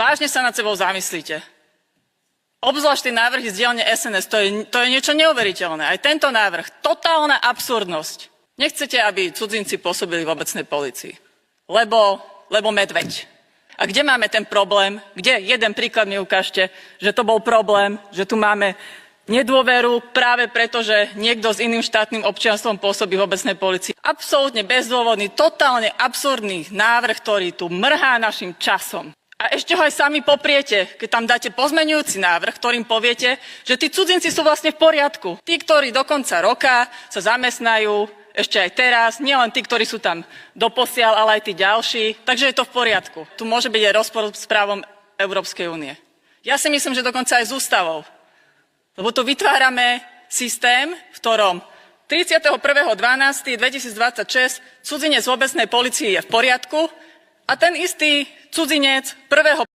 Vážne sa nad sebou zamyslíte. Obzvlášť tie návrhy z dielne SNS, to je niečo neuveriteľné. Aj tento návrh, totálna absurdnosť. Nechcete, aby cudzinci pôsobili v obecnej polícii. Lebo medveď. A kde máme ten problém? Kde? Jeden príklad mi ukážte, že to bol problém, že tu máme nedôveru práve preto, že niekto s iným štátnym občianstvom pôsobí v obecnej polícii. Absolútne bezdôvodný, totálne absurdný návrh, ktorý tu mrhá našim časom. A ešte ho aj sami popriete, keď tam dáte pozmeňujúci návrh, ktorým poviete, že tí cudzinci sú vlastne v poriadku. Tí, ktorí do konca roka sa zamestnajú, ešte aj teraz, nielen tí, ktorí sú tam doposiaľ, ale aj tí ďalší, takže je to v poriadku. Tu môže byť aj rozpor s právom Európskej únie. Ja si myslím, že dokonca aj s ústavou. Lebo tu vytvárame systém, v ktorom 31.12.2026 cudzinec v obecnej polícii je v poriadku a ten istý cudzinec 1.